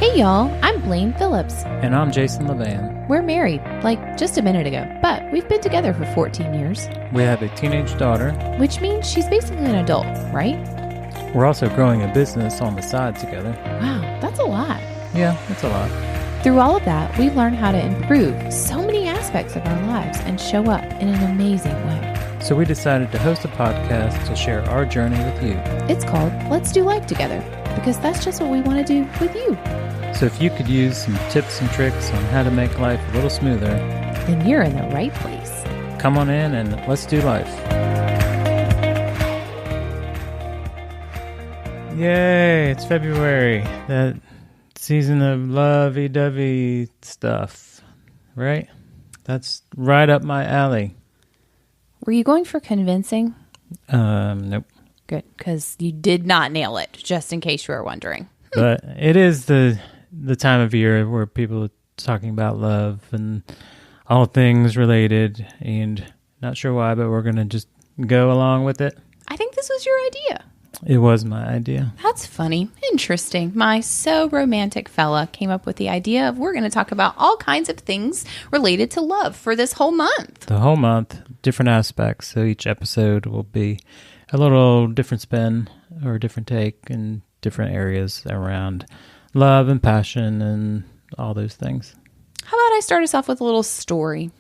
Hey y'all, I'm Blaine Phillips. And I'm Phillips-LeVan. We're married, like just a minute ago, but we've been together for 14 years. We have a teenage daughter. Which means she's basically an adult, right? We're also growing a business on the side together. Wow, that's a lot. Yeah, that's a lot. Through all of that, we've learned how to improve so many aspects of our lives and show up in an amazing way. So we decided to host a podcast to share our journey with you. It's called Let's Do Life Together, because that's just what we want to do with you. So if you could use some tips and tricks on how to make life a little smoother, then you're in the right place. Come on in and let's do life. Yay, it's February. That season of lovey-dovey stuff, right? That's right up my alley. Were you going for convincing? Nope. Good, because you did not nail it, just in case you were wondering. But it is the time of year where people are talking about love and all things related, and not sure why, but we're going to just go along with it. I think this was your idea. It was my idea. That's funny. Interesting. My so romantic fella came up with the idea of we're going to talk about all kinds of things related to love for this whole month. The whole month, different aspects. So each episode will be a little different spin or a different take in different areas around love and passion and all those things. How about I start us off with a little story?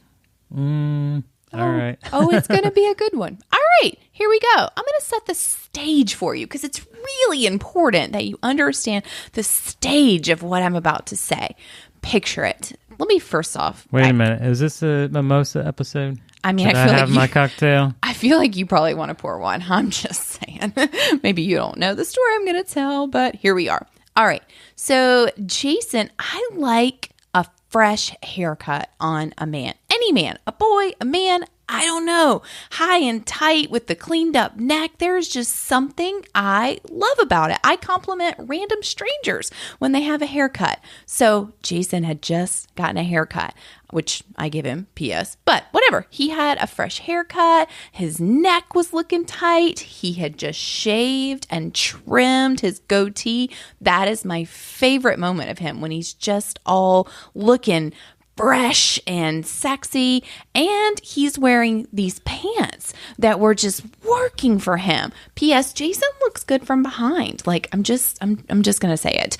All right. It's going to be a good one. All right, here we go. I'm going to set the stage for you because it's really important that you understand the stage of what I'm about to say. Picture it. Let me first off. Wait a minute. Is this a mimosa episode? I mean, Should I feel have my cocktail. I feel like you probably want to pour one. I'm just saying. Maybe you don't know the story I'm going to tell, but here we are. All right. So, Jason, I like a fresh haircut on a man. Any man, a boy, a man, I don't know. High and tight with the cleaned up neck. There's just something I love about it. I compliment random strangers when they have a haircut. So Jason had just gotten a haircut, which I give him PS, but whatever. He had a fresh haircut. His neck was looking tight. He had just shaved and trimmed his goatee. That is my favorite moment of him, when he's just all looking fresh and sexy, and he's wearing these pants that were just working for him. P.S. Jason looks good from behind. Like, I'm just gonna say it.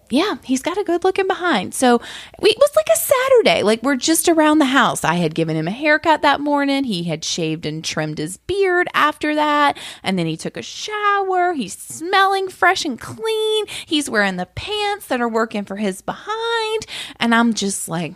Yeah, he's got a good looking behind. So it was like a Saturday. Like, we're just around the house. I had given him a haircut that morning. He had shaved and trimmed his beard after that. And then he took a shower. He's smelling fresh and clean. He's wearing the pants that are working for his behind. And I'm just like,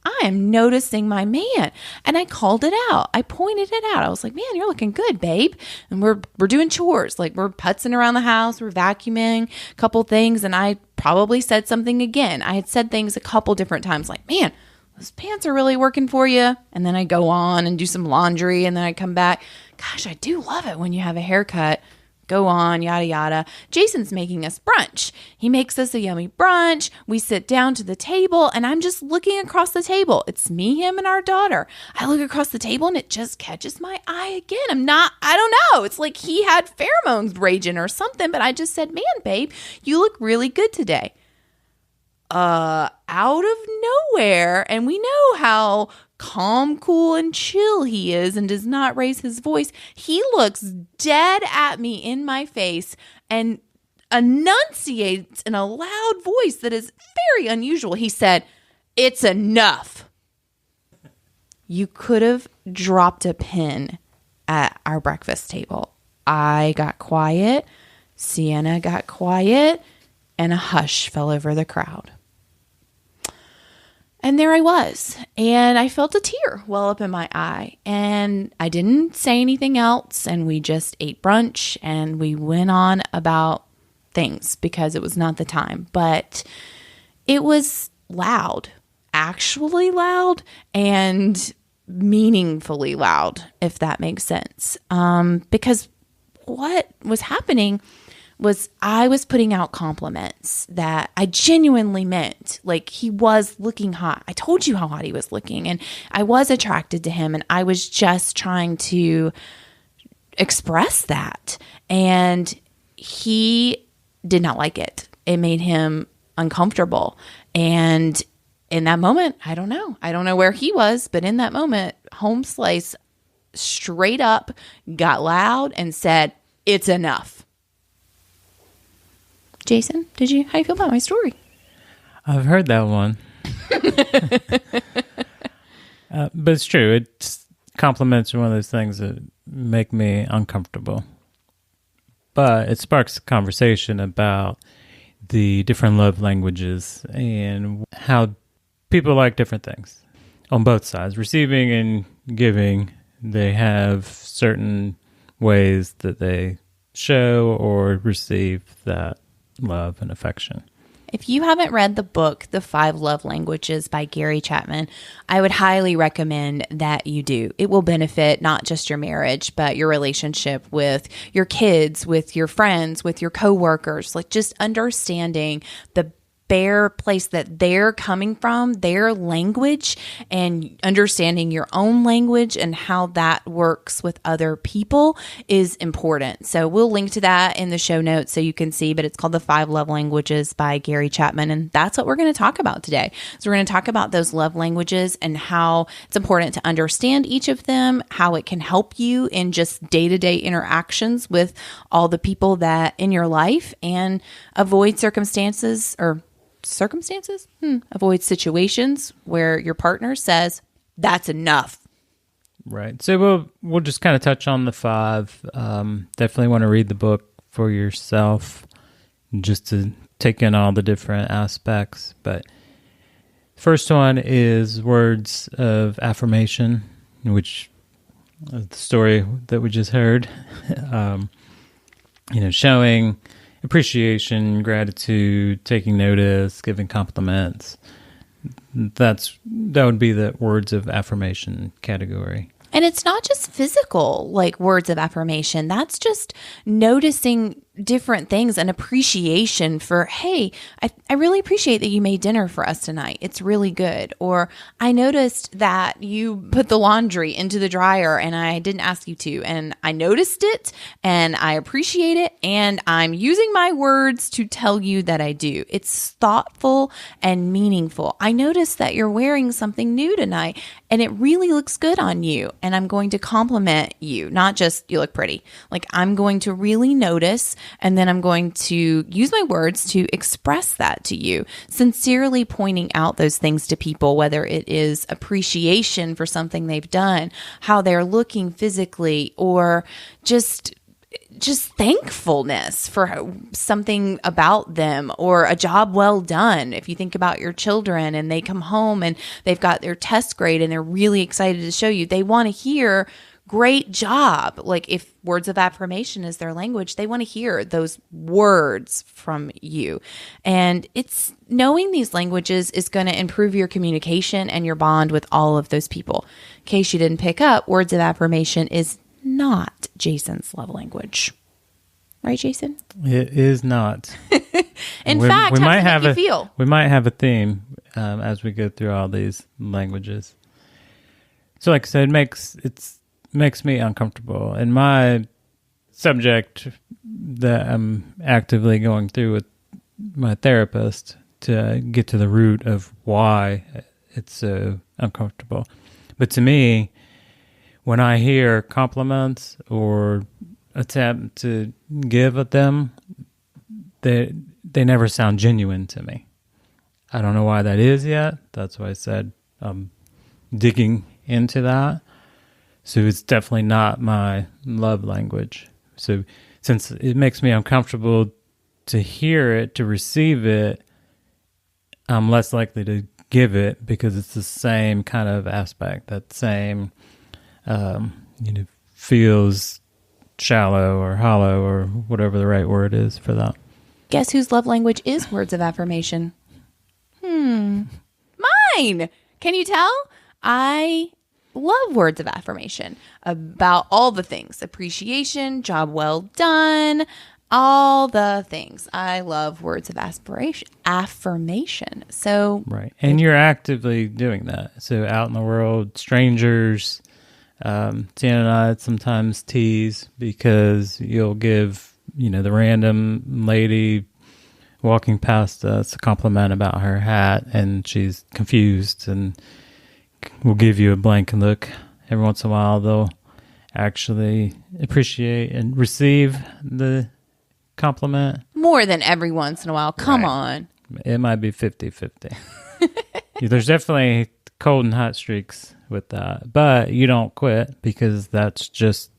I am noticing my man. And I called it out. I pointed it out. I was like, man, you're looking good, babe. And we're doing chores. Like, we're putzing around the house. We're vacuuming a couple things. And I probably said something again. I had said things a couple different times like, man, those pants are really working for you. And then I go on and do some laundry. And then I come back. Gosh, I do love it when you have a haircut. Go on, yada, yada. Jason's making us brunch. He makes us a yummy brunch. We sit down to the table, and I'm just looking across the table. It's me, him, and our daughter. I look across the table, and it just catches my eye again. I don't know. It's like he had pheromones raging or something, but I just said, man, babe, you look really good today. Out of nowhere, and we know how calm, cool, and chill he is and does not raise his voice. He looks dead at me in my face and enunciates in a loud voice that is very unusual. He said, "It's enough." You could have dropped a pin at our breakfast table. I got quiet, Sienna got quiet, and a hush fell over the crowd. And there I was, and I felt a tear well up in my eye, and I didn't say anything else, and we just ate brunch, and we went on about things because it was not the time, but it was loud, actually loud, and meaningfully loud, if that makes sense, because what was happening was I was putting out compliments that I genuinely meant. Like, he was looking hot. I told you how hot he was looking, and I was attracted to him, and I was just trying to express that. And he did not like it. It made him uncomfortable. And in that moment, I don't know where he was, but in that moment, Home Slice straight up got loud and said, "It's enough." Jason, how do you feel about my story? I've heard that one. But it's true. It's compliments are one of those things that make me uncomfortable. But it sparks a conversation about the different love languages and how people like different things on both sides. Receiving and giving, they have certain ways that they show or receive that love and affection. If you haven't read the book, The 5 Love Languages by Gary Chapman, I would highly recommend that you do. It will benefit not just your marriage, but your relationship with your kids, with your friends, with your coworkers, like just understanding the bare place that they're coming from, their language, and understanding your own language and how that works with other people is important. So we'll link to that in the show notes so you can see, but it's called The 5 Love Languages by Gary Chapman. And that's what we're going to talk about today. So we're going to talk about those love languages and how it's important to understand each of them, how it can help you in just day-to-day interactions with all the people that in your life, and avoid avoid situations where your partner says, "That's enough." Right. So we'll just kind of touch on the 5. Definitely want to read the book for yourself just to take in all the different aspects. But first one is words of affirmation, which is the story that we just heard. Showing appreciation, gratitude, taking notice, giving compliments. That would be the words of affirmation category. And it's not just physical, like words of affirmation. That's just noticing different things and appreciation for, hey, I really appreciate that you made dinner for us tonight. It's really good. Or I noticed that you put the laundry into the dryer and I didn't ask you to. And I noticed it and I appreciate it. And I'm using my words to tell you that I do. It's thoughtful and meaningful. I noticed that you're wearing something new tonight and it really looks good on you. And I'm going to compliment you, not just you look pretty. Like I'm going to really notice, and then I'm going to use my words to express that to you, sincerely pointing out those things to people, whether it is appreciation for something they've done, how they're looking physically, or just thankfulness for something about them, or a job well done. If you think about your children and they come home and they've got their test grade and they're really excited to show you, they want to hear great job. Like if words of affirmation is their language, they want to hear those words from you. And it's knowing these languages is going to improve your communication and your bond with all of those people. In case you didn't pick up, words of affirmation is not Jason's love language. Right, Jason? It is not. In fact, how does it make you feel? We might have a theme as we go through all these languages. So like I said, it makes me uncomfortable. And my subject that I'm actively going through with my therapist to get to the root of why it's so uncomfortable. But to me, when I hear compliments or attempt to give at them, they never sound genuine to me. I don't know why that is yet. That's why I said I'm digging into that. So it's definitely not my love language. So since it makes me uncomfortable to hear it, to receive it, I'm less likely to give it because it's the same kind of aspect, that same feels shallow or hollow or whatever the right word is for that. Guess whose love language is words of affirmation? Mine. Can you tell? I love words of affirmation about all the things. Appreciation, job well done, all the things. I love words of affirmation. So right. And you're actively doing that. So out in the world, strangers, Tiana and I sometimes tease because you'll give, the random lady walking past us a compliment about her hat, and she's confused and will give you a blank look. Every once in a while, they'll actually appreciate and receive the compliment. More than every once in a while. Come on. It might be 50-50. There's definitely cold and hot streaks with that, but you don't quit because that's just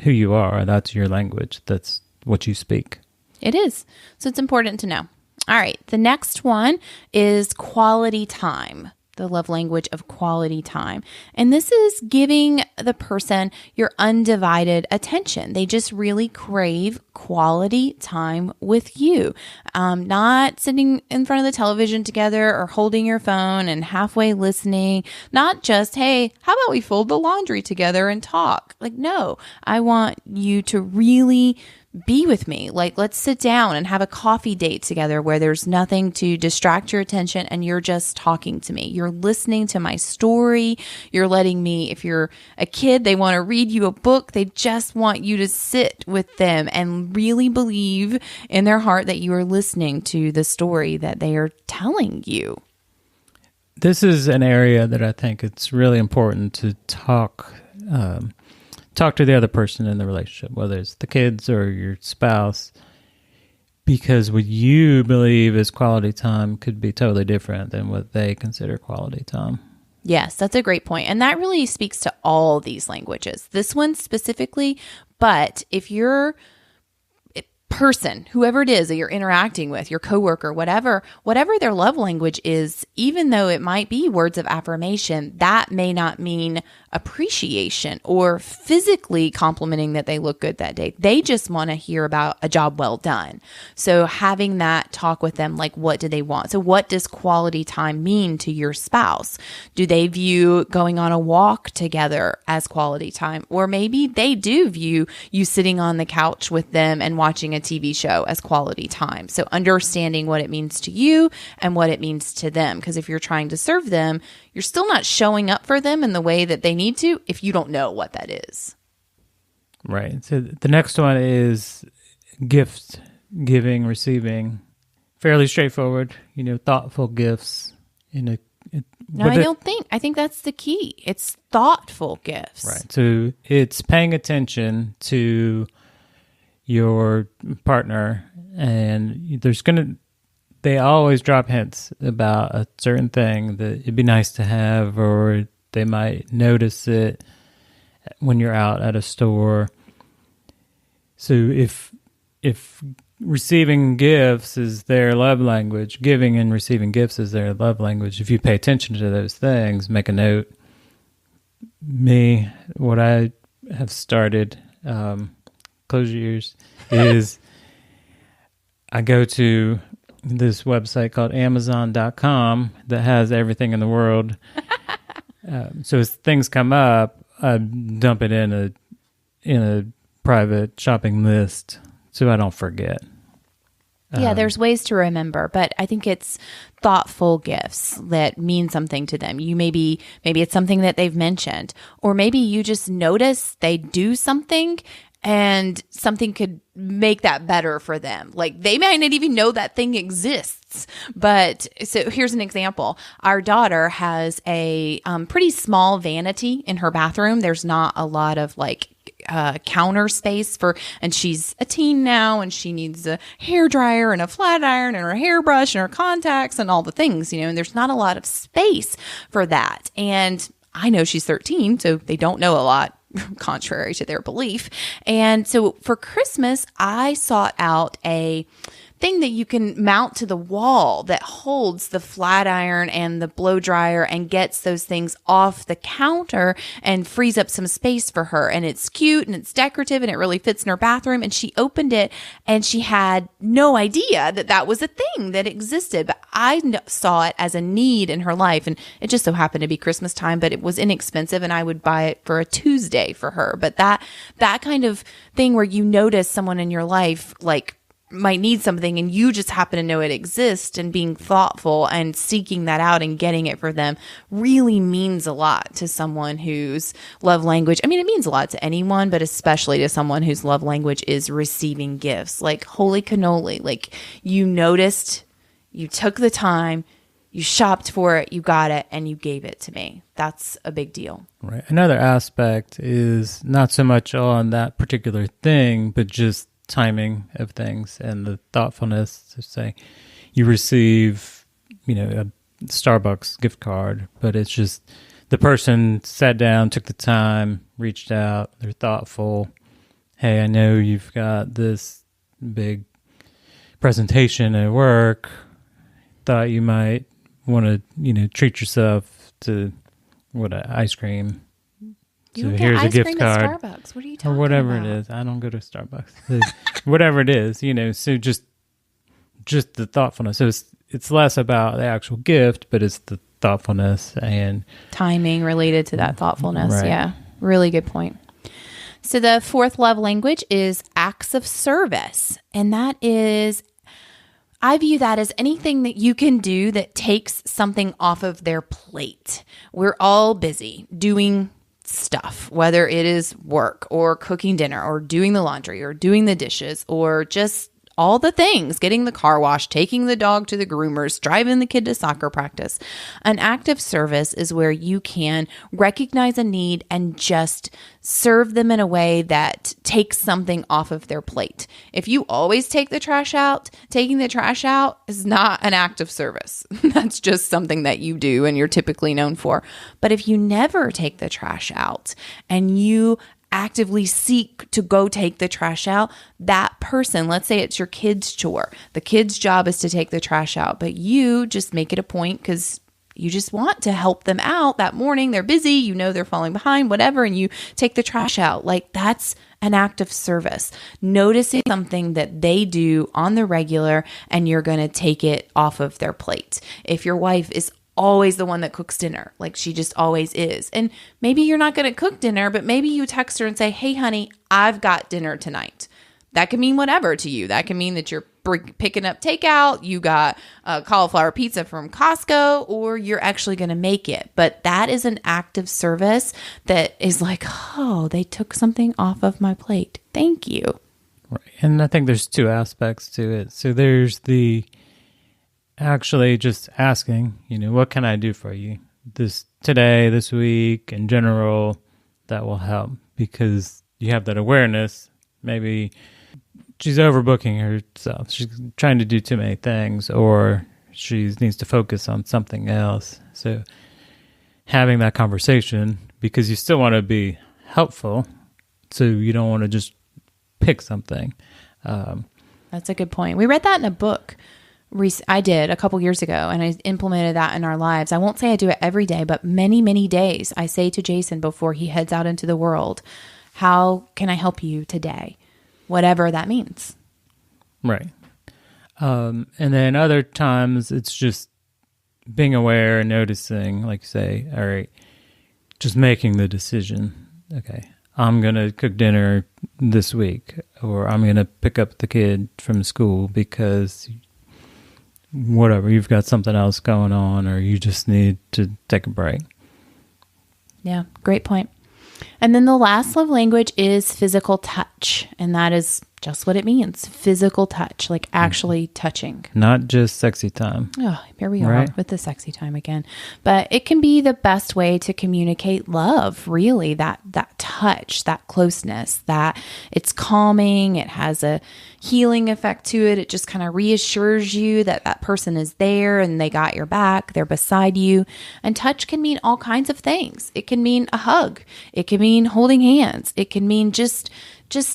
who you are. That's your language. That's what you speak. It is. So it's important to know. All right. The next one is quality time. The love language of quality time. And this is giving the person your undivided attention. They just really crave quality time with you. Not sitting in front of the television together or holding your phone and halfway listening. Not just, hey, how about we fold the laundry together and talk? Like, no, I want you to really be with me. Like, let's sit down and have a coffee date together where there's nothing to distract your attention and you're just talking to me. You're listening to my story. You're letting me, if you're a kid, they want to read you a book. They just want you to sit with them and really believe in their heart that you are listening to the story that they are telling you. This is an area that I think it's really important to talk to the other person in the relationship, whether it's the kids or your spouse, because what you believe is quality time could be totally different than what they consider quality time. Yes, that's a great point. And that really speaks to all these languages. This one specifically, but if you're person, whoever it is that you're interacting with, your coworker, whatever their love language is, even though it might be words of affirmation, that may not mean appreciation or physically complimenting that they look good that day. They just want to hear about a job well done. So having that talk with them, like, what do they want? So what does quality time mean to your spouse? Do they view going on a walk together as quality time? Or maybe they do view you sitting on the couch with them and watching a TV show as quality time. So understanding what it means to you and what it means to them. Because if you're trying to serve them, you're still not showing up for them in the way that they need to if you don't know what that is. Right. So the next one is gift giving, receiving. Fairly straightforward, thoughtful gifts. No, I think that's the key. It's thoughtful gifts. Right. So it's paying attention to your partner, and they always drop hints about a certain thing that it'd be nice to have, or they might notice it when you're out at a store. So if receiving gifts is their love language, giving and receiving gifts is their love language, if you pay attention to those things, make a note. What I have started, close your ears, is I go to this website called Amazon.com that has everything in the world. So as things come up, I dump it in a private shopping list so I don't forget. Yeah, there's ways to remember, but I think it's thoughtful gifts that mean something to them. Maybe it's something that they've mentioned, or maybe you just notice they do something and something could make that better for them. Like, they might not even know that thing exists. But so here's an example. Our daughter has a pretty small vanity in her bathroom. There's not a lot of counter space and she's a teen now, and she needs a hair dryer and a flat iron and her hairbrush and her contacts and all the things, and there's not a lot of space for that. And I know she's 13, so they don't know a lot, contrary to their belief. And so for Christmas, I sought out a thing that you can mount to the wall that holds the flat iron and the blow dryer and gets those things off the counter and frees up some space for her. And it's cute and it's decorative and it really fits in her bathroom. And she opened it and she had no idea that that was a thing that existed. But I saw it as a need in her life. And it just so happened to be Christmas time, but it was inexpensive and I would buy it for a Tuesday for her. But that kind of thing where you notice someone in your life, might need something and you just happen to know it exists, and being thoughtful and seeking that out and getting it for them really means a lot to someone whose love language, I mean, it means a lot to anyone, but especially to someone whose love language is receiving gifts. Like, holy cannoli, like, you noticed, you took the time, you shopped for it, you got it, and you gave it to me. That's a big deal. Right. Another aspect is not so much on that particular thing, but just timing of things and the thoughtfulness to say you receive, a Starbucks gift card, but it's just the person sat down, took the time, reached out, they're thoughtful. Hey, I know you've got this big presentation at work. Thought you might want to, treat yourself to ice cream. You So get here's a ice gift cream card. at Starbucks. What are you talking Or whatever about? it is. I don't go to Starbucks. Whatever it is, so just the thoughtfulness. So it's less about the actual gift, but it's the thoughtfulness and timing related to that thoughtfulness. Right. Yeah, really good point. So the fourth love language is acts of service. And that is, I view that as anything that you can do that takes something off of their plate. We're all busy doing stuff, whether it is work or cooking dinner or doing the laundry or doing the dishes or just all the things, getting the car washed, taking the dog to the groomers, driving the kid to soccer practice. An act of service is where you can recognize a need and just serve them in a way that takes something off of their plate. If you always take the trash out, taking the trash out is not an act of service. That's just something that you do and you're typically known for. But if you never take the trash out and you actively seek to go take the trash out, that person, let's say it's your kid's chore. The kid's job is to take the trash out, but you just make it a point because you just want to help them out that morning. They're busy, they're falling behind, whatever, and you take the trash out. Like, that's an act of service. Noticing something that they do on the regular and you're going to take it off of their plate. If your wife is always the one that cooks dinner, like she just always is. And maybe you're not going to cook dinner, but maybe you text her and say, hey, honey, I've got dinner tonight. That can mean whatever to you. That can mean that you're picking up takeout, you got a cauliflower pizza from Costco, or you're actually going to make it. But that is an act of service that is like, oh, they took something off of my plate. Thank you. Right. And I think there's two aspects to it. So there's the actually just asking, what can I do for you this week, in general, that will help because you have that awareness. Maybe she's overbooking herself. She's trying to do too many things, or she needs to focus on something else. So having that conversation, because you still want to be helpful, so you don't want to just pick something. That's a good point. We read that in a book. I did a couple years ago, and I implemented that in our lives. I won't say I do it every day, but many, many days I say to Jason before he heads out into the world, how can I help you today? Whatever that means. Right. And then other times it's just being aware and noticing, like you say, all right, just making the decision. Okay, I'm going to cook dinner this week, or I'm going to pick up the kid from school because whatever, you've got something else going on, or you just need to take a break. Yeah, great point. And then the last love language is physical touch. And that is just what it means. Physical touch, like actually touching. Not just sexy time. Oh, here we are with the sexy time again. But it can be the best way to communicate love, really, that touch, that closeness, that it's calming. It has a healing effect to it. It just kind of reassures you that that person is there and they got your back. They're beside you. And touch can mean all kinds of things. It can mean a hug. It can mean holding hands. It can mean just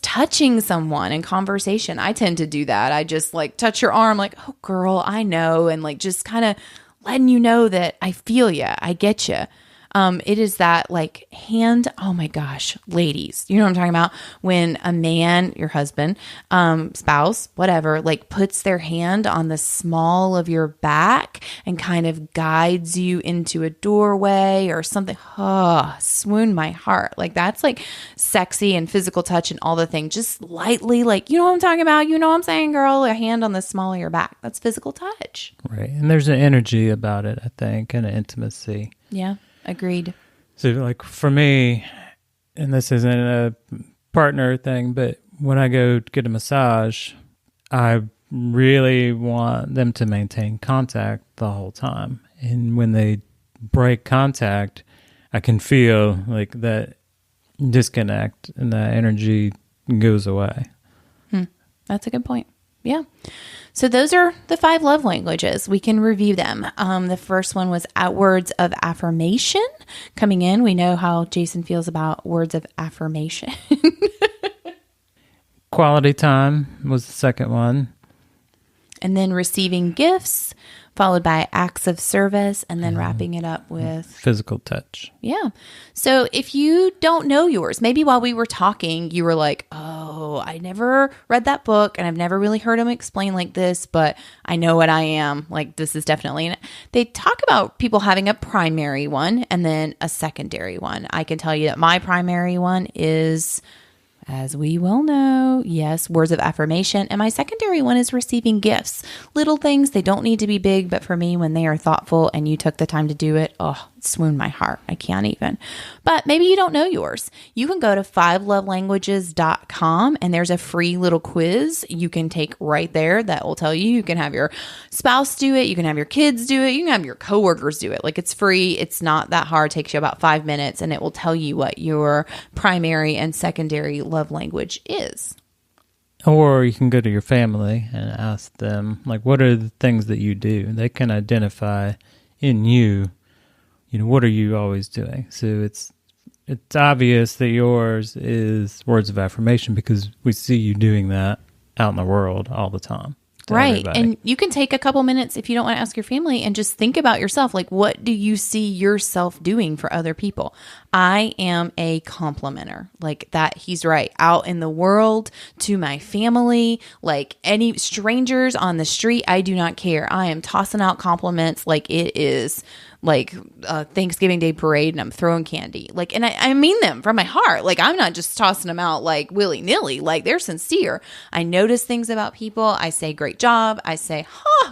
touching someone in conversation. I tend to do that. I just like touch your arm like, oh girl, I know. And like just kind of letting you know that I feel you. I get you. It is that like hand, oh my gosh, ladies, you know what I'm talking about? When a man, your husband, spouse, whatever, like puts their hand on the small of your back and kind of guides you into a doorway or something. Oh, swoon my heart. Like that's like sexy and physical touch and all the things. Just lightly, like, you know what I'm talking about? You know what I'm saying, girl? A hand on the small of your back. That's physical touch. Right. And there's an energy about it, I think, and an intimacy. Yeah, agreed. So like for me, and this isn't a partner thing, but when I go get a massage, I really want them to maintain contact the whole time. And when they break contact, I can feel like that disconnect and that energy goes away. That's a good point. Yeah. So those are the 5 love languages. We can review them. The first one was words of affirmation. Coming in, we know how Jason feels about words of affirmation. Quality time was the second one. And then receiving gifts, followed by acts of service, and then wrapping it up with physical touch. Yeah. So if you don't know yours, maybe while we were talking, you were like, oh, I never read that book and I've never really heard him explain like this, but I know what I am. Like this is definitely, they talk about people having a primary one and then a secondary one. I can tell you that my primary one is, as we well know, yes, words of affirmation. And my secondary one is receiving gifts. Little things, they don't need to be big, but for me, when they are thoughtful and you took the time to do it, oh, it swooned my heart. I can't even. But maybe you don't know yours. You can go to 5lovelanguages.com and there's a free little quiz you can take right there that will tell you. You can have your spouse do it. You can have your kids do it. You can have your coworkers do it. Like it's free. It's not that hard. It takes you about 5 minutes and it will tell you what your primary and secondary love language is. Or you can go to your family and ask them, like, what are the things that you do? They can identify in you, what are you always doing? So it's obvious that yours is words of affirmation because we see you doing that out in the world all the time. Right. Everybody. And you can take a couple minutes if you don't want to ask your family and just think about yourself. Like, what do you see yourself doing for other people? I am a complimenter. Like that, he's right. Out in the world, to my family, like any strangers on the street, I do not care. I am tossing out compliments like it is like a Thanksgiving Day parade and I'm throwing candy. Like, and I mean them from my heart. Like, I'm not just tossing them out like willy-nilly. Like, they're sincere. I notice things about people. I say, great job. I say,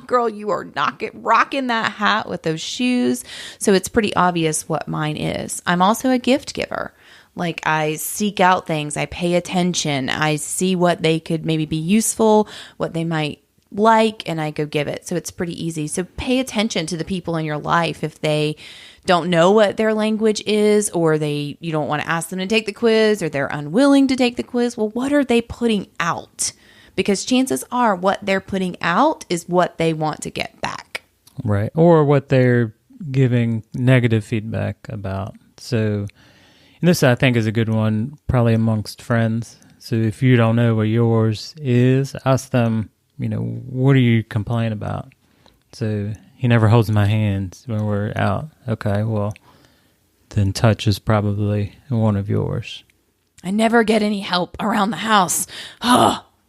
girl, you are rocking that hat with those shoes. So it's pretty obvious what mine is. I'm also a gift giver. Like I seek out things. I pay attention. I see what they could maybe be useful, what they might like, and I go give it. So it's pretty easy. So pay attention to the people in your life if they don't know what their language is, or you don't want to ask them to take the quiz, or they're unwilling to take the quiz. Well, what are they putting out? Because chances are what they're putting out is what they want to get back. Right. Or what they're giving negative feedback about. So and this I think is a good one probably amongst friends. So if you don't know what yours is, ask them, what do you complain about? So he never holds my hands when we're out. Okay, well, then touch is probably one of yours. I never get any help around the house.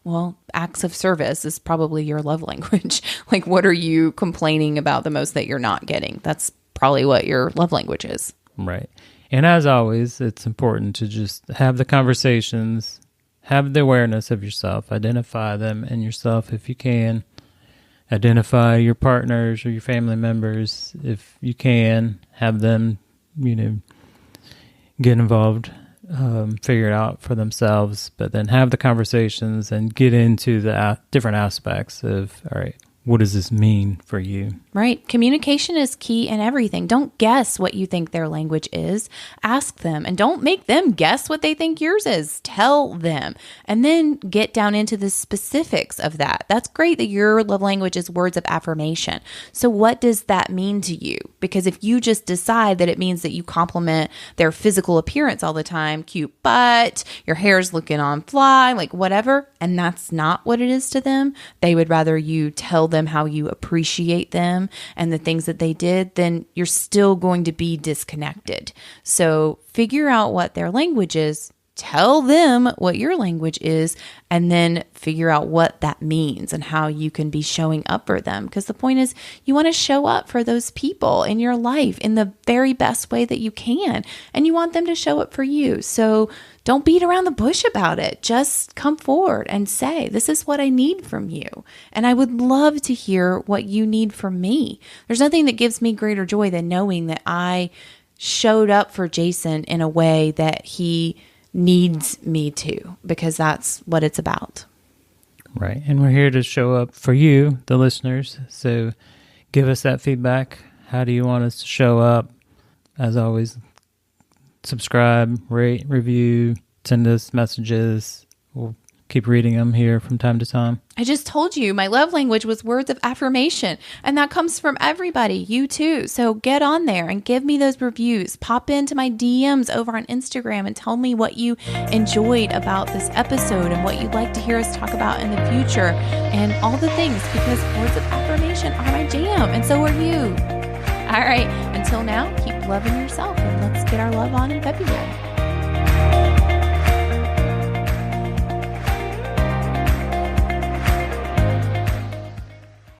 Well, acts of service is probably your love language. Like, what are you complaining about the most that you're not getting? That's probably what your love language is. Right. And as always, it's important to just have the conversations. Have the awareness of yourself. Identify them in yourself if you can. Identify your partners or your family members if you can. Have them, get involved, figure it out for themselves. But then have the conversations and get into the different aspects of, all right, what does this mean for you? Right. Communication is key in everything. Don't guess what you think their language is. Ask them, and don't make them guess what they think yours is. Tell them, and then get down into the specifics of that. That's great that your love language is words of affirmation. So what does that mean to you? Because if you just decide that it means that you compliment their physical appearance all the time, cute butt, your hair's looking on fly, like whatever, and that's not what it is to them, they would rather you tell them them how you appreciate them and the things that they did, then you're still going to be disconnected. So figure out what their language is, tell them what your language is, and then figure out what that means and how you can be showing up for them. Because the point is, you want to show up for those people in your life in the very best way that you can, and you want them to show up for you. So don't beat around the bush about it. Just come forward and say, this is what I need from you. And I would love to hear what you need from me. There's nothing that gives me greater joy than knowing that I showed up for Jason in a way that he needs me to, because that's what it's about. Right. And we're here to show up for you, the listeners. So give us that feedback. How do you want us to show up? As always, subscribe, rate, review, send us messages. We'll keep reading them here from time to time. I just told you my love language was words of affirmation, and that comes from everybody, you too. So get on there and give me those reviews. Pop into my DMs over on Instagram and tell me what you enjoyed about this episode and what you'd like to hear us talk about in the future and all the things, because words of affirmation are my jam, and so are you. All right, until now, keep loving yourself, and let's get our love on in February.